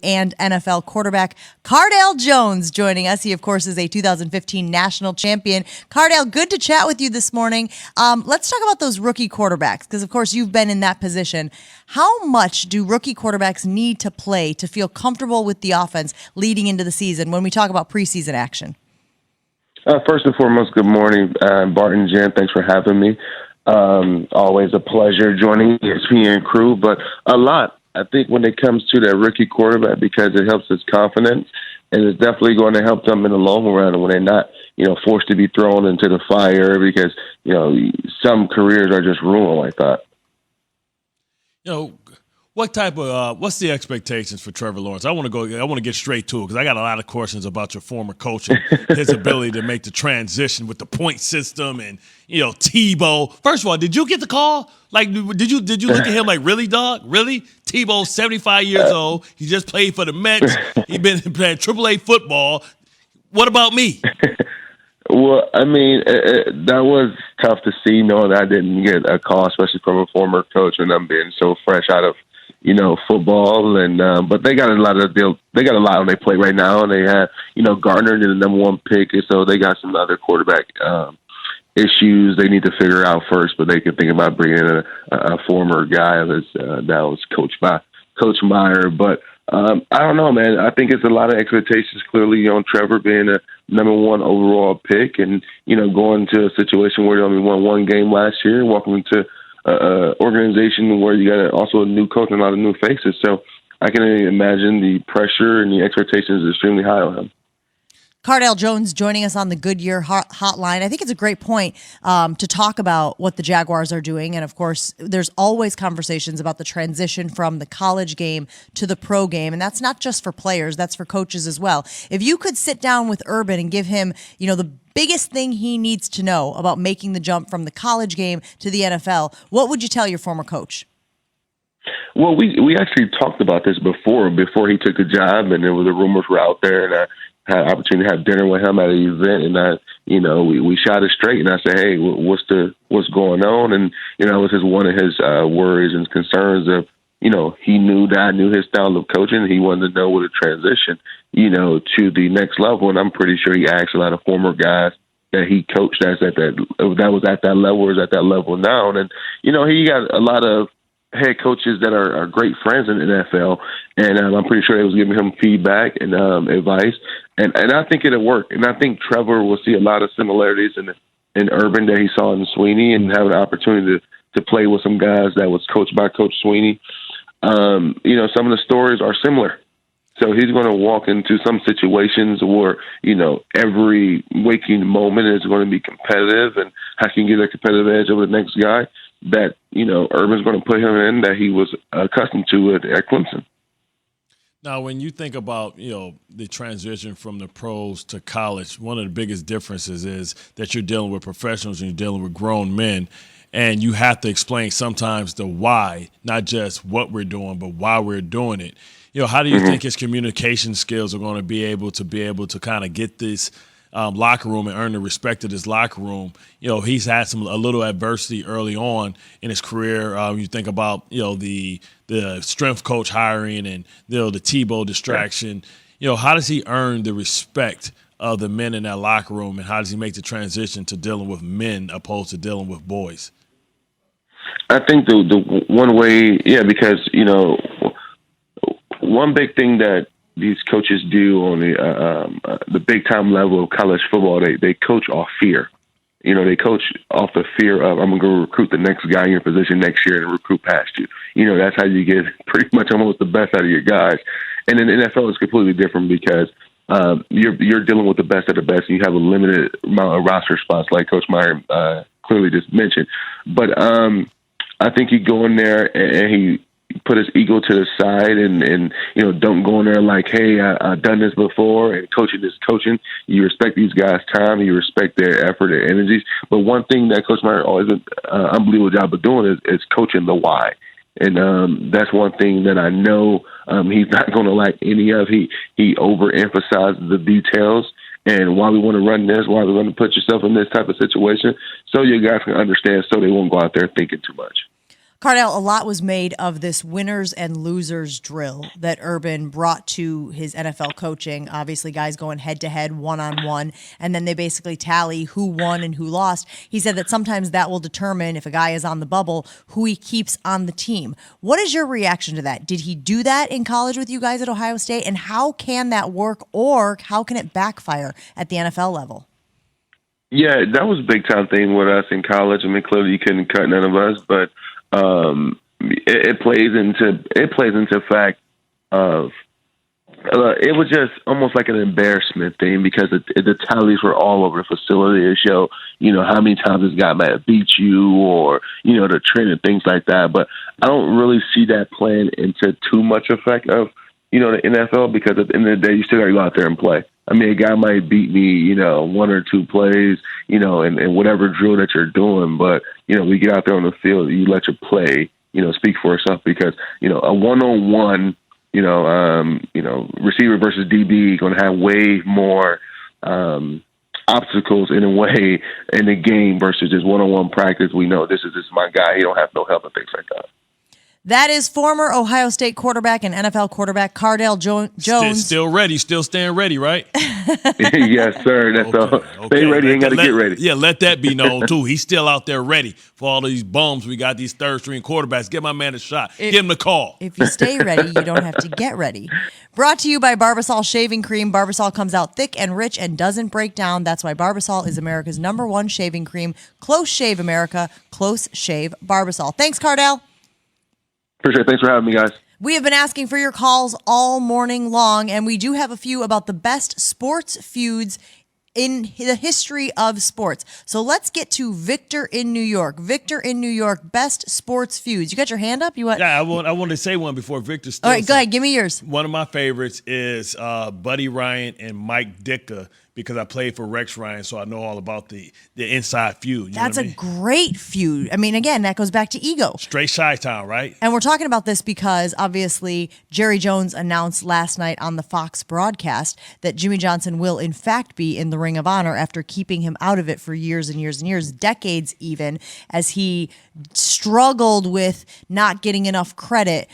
and NFL quarterback Cardale Jones joining us. He, of course, is a 2015 national champion. Cardale, good to chat with you this morning. Let's talk about those rookie quarterbacks because, of course, you've been in that position. How much do rookie quarterbacks need to play to feel comfortable with the offense leading into the season when we talk about preseason action? First and foremost, good morning, Bart and Jen. Thanks for having me. Always a pleasure joining ESPN crew, but a lot, I think, when it comes to that rookie quarterback because it helps his confidence, and it's definitely going to help them in the long run when they're not, forced to be thrown into the fire because, some careers are just ruined like that. What's the expectations for Trevor Lawrence? I want to get straight to it because I got a lot of questions about your former coach and his ability to make the transition with the point system and, Tebow. First of all, did you get the call? Like, did you look at him like, really, dog? Really? Tebow's 75 years old. He just played for the Mets. He's been playing AAA football. What about me? Well, I mean, that was tough to see, knowing I didn't get a call, especially from a former coach, and I'm being so fresh out of football, and but they got a lot on their plate right now, and they have Gardner did the number one pick, and so they got some other quarterback issues they need to figure out first. But they can think about bringing in a former guy that was coached by Coach Meyer. But I don't know, man. I think it's a lot of expectations clearly on Trevor being a number one overall pick, and going to a situation where they only won one game last year, walking into organization where you got also a new coach and a lot of new faces. So I can imagine the pressure and the expectations is extremely high on him. Cardale Jones joining us on the Goodyear hotline. I think it's a great point to talk about what the Jaguars are doing. And, of course, there's always conversations about the transition from the college game to the pro game. And that's not just for players. That's for coaches as well. If you could sit down with Urban and give him, the biggest thing he needs to know about making the jump from the college game to the NFL, what would you tell your former coach? Well, we actually talked about this before he took the job, and the rumors were out there, and I had an opportunity to have dinner with him at an event, and we shot it straight, and I said, hey, what's going on? And it was one of his worries and concerns of, he knew that I knew his style of coaching. He wanted to know what a transition, to the next level. And I'm pretty sure he asked a lot of former guys that he coached that was at that level or is at that level now. And, he got a lot of head coaches that are great friends in the NFL. And I'm pretty sure they was giving him feedback and advice. And I think it'll work. And I think Trevor will see a lot of similarities in Urban that he saw in Sweeney, and have an opportunity to play with some guys that was coached by Coach Sweeney. Some of the stories are similar. So he's going to walk into some situations where, every waking moment is going to be competitive, and how can you get a competitive edge over the next guy that, Urban's going to put him in that he was accustomed to at Clemson. Now, when you think about, the transition from the pros to college, one of the biggest differences is that you're dealing with professionals and you're dealing with grown men. And you have to explain sometimes the why, not just what we're doing, but why we're doing it. How do you think his communication skills are going to be able to kind of get this locker room and earn the respect of this locker room? He's had a little adversity early on in his career. You think about, the strength coach hiring and, the Tebow distraction. How does he earn the respect of the men in that locker room, and how does he make the transition to dealing with men opposed to dealing with boys? I think the one way, because, one big thing that these coaches do on the big time level of college football, they coach off fear. They coach off the fear of, I'm going to go recruit the next guy in your position next year and recruit past you. That's how you get pretty much almost the best out of your guys. And in the NFL, it's completely different because you're dealing with the best of the best, and you have a limited amount of roster spots, like Coach Meyer clearly just mentioned. But I think he go in there and he put his ego to the side and don't go in there like, hey, I've done this before, and coaching is coaching. You respect these guys' time, you respect their effort and energies. But one thing that Coach Meyer always did an unbelievable job of doing is coaching the why. And that's one thing that I know he's not going to lack any of. He overemphasizes the details and why we want to run this, why we want to put yourself in this type of situation, so your guys can understand, so they won't go out there thinking too much. Cardell, a lot was made of this winners and losers drill that Urban brought to his NFL coaching. Obviously, guys going head-to-head, one-on-one, and then they basically tally who won and who lost. He said that sometimes that will determine, if a guy is on the bubble, who he keeps on the team. What is your reaction to that? Did he do that in college with you guys at Ohio State? And how can that work, or how can it backfire at the NFL level? Yeah, that was a big-time thing with us in college. I mean, clearly you couldn't cut none of us, but it plays into fact of it was just almost like an embarrassment thing because the tallies were all over the facility to show how many times this guy might have beat you or the trend and things like that. But I don't really see that playing into too much effect of the NFL, because at the end of the day you still got to go out there and play. I mean, a guy might beat me, one or two plays, and whatever drill that you're doing. But, we get out there on the field, you let your play, speak for itself, because, a one-on-one, receiver versus DB going to have way more obstacles in a way in the game versus just one-on-one practice. We know this is my guy. He don't have no help and things like that. That is former Ohio State quarterback and NFL quarterback Cardell Jones. Still ready, still staying ready, right? Yes, sir. That's all. Stay ready, ain't got to get ready. Yeah, let that be known, too. He's still out there ready for all of these bums. We got these third-string quarterbacks. Give my man a shot. Give him the call. If you stay ready, you don't have to get ready. Brought to you by Barbasol Shaving Cream. Barbasol comes out thick and rich and doesn't break down. That's why Barbasol is America's #1 shaving cream. Close shave, America. Close shave, Barbasol. Thanks, Cardell. Appreciate it. Thanks for having me, guys. We have been asking for your calls all morning long, and we do have a few about the best sports feuds in the history of sports. So let's get to Victor in New York. Victor in New York, best sports feuds. You got your hand up? Yeah, I want to say one before Victor steals. All right, go ahead. Give me yours. One of my favorites is Buddy Ryan and Mike Ditka, because I played for Rex Ryan, so I know all about the inside feud. That's a great feud. I mean, again, that goes back to ego. Straight Chi-Town, right? And we're talking about this because, obviously, Jerry Jones announced last night on the Fox broadcast that Jimmy Johnson will, in fact, be in the Ring of Honor after keeping him out of it for years and years and years, decades even, as he struggled with not getting enough credit